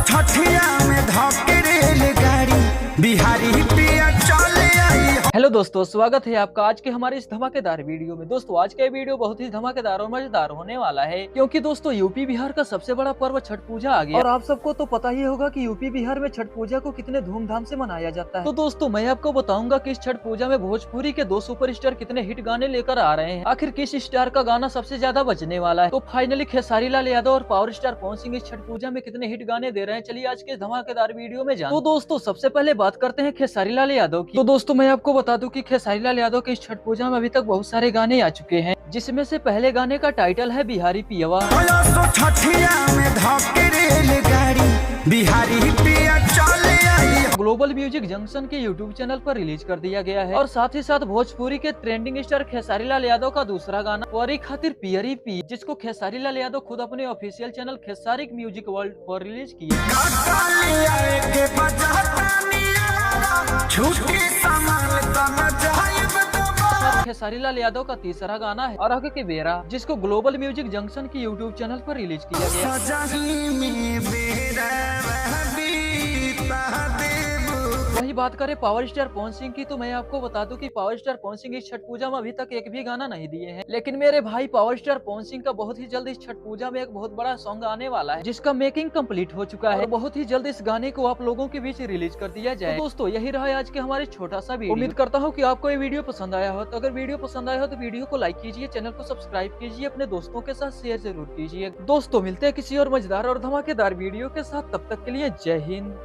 छठिया में धके रेलगाड़ी बिहारी पिया चले आई। हेलो दोस्तों, स्वागत है आपका आज के हमारे इस धमाकेदार वीडियो में। दोस्तों आज का ये वीडियो बहुत ही धमाकेदार और मजेदार होने वाला है, क्योंकि दोस्तों यूपी बिहार का सबसे बड़ा पर्व छठ पूजा आ गया और आप सबको तो पता ही होगा कि यूपी बिहार में छठ पूजा को कितने धूमधाम से मनाया जाता है। तो दोस्तों मैं आपको बताऊंगा कि इस छठ पूजा में भोजपुरी के 2 सुपरस्टार कितने हिट गाने लेकर आ रहे हैं। आखिर किस स्टार का गाना सबसे ज्यादा बजने वाला है। तो फाइनली खेसारी लाल यादव और पावर स्टार पवन सिंह इस छठ पूजा में कितने हिट गाने दे रहे हैं, चलिए आज के धमाकेदार वीडियो में जान। तो दोस्तों सबसे पहले बात करते हैं खेसारी लाल यादव की। तो दोस्तों मैं आपको बता दूं कि खेसारी लाल यादव के इस छठ पूजा में अभी तक बहुत सारे गाने आ चुके हैं, जिसमें से पहले गाने का टाइटल है बिहारी पियवा। छठिया में धके रेलगाड़ी बिहारी पिया चले आई। ग्लोबल म्यूजिक जंक्शन के यूट्यूब चैनल पर रिलीज कर दिया गया है। और साथ ही साथ भोजपुरी के ट्रेंडिंग स्टार खेसारी लाल यादव का दूसरा गाना परी खातिर पियरी पी, जिसको खेसारी लाल यादव खुद अपने official channel Khesari music world पर रिलीज किया। खेसारी लाल यादव का तीसरा गाना है और के बेरा, जिसको ग्लोबल म्यूजिक जंक्शन की यूट्यूब चैनल पर रिलीज किया गया। वही बात करें पावर स्टार पवन सिंह की, तो मैं आपको बता दूं कि पावर स्टार पवन सिंह इस छठ पूजा में अभी तक एक भी गाना नहीं दिए हैं। लेकिन मेरे भाई पावर स्टार पवन सिंह का बहुत ही जल्द इस छठ पूजा में एक बहुत बड़ा सॉन्ग आने वाला है, जिसका मेकिंग कंप्लीट हो चुका है। बहुत ही जल्द इस गाने को आप लोगों के बीच रिलीज कर दिया जाए। तो दोस्तों यही रहा आज के हमारे छोटा सा वीडियो। उम्मीद करता हूँ कि आपको ये वीडियो पसंद आया हो। तो अगर वीडियो पसंद आया हो तो वीडियो को लाइक कीजिए, चैनल को सब्सक्राइब कीजिए, अपने दोस्तों के साथ शेयर जरूर कीजिए। दोस्तों मिलते हैं किसी और मजेदार और धमाकेदार वीडियो के साथ, तब तक के लिए जय हिंद।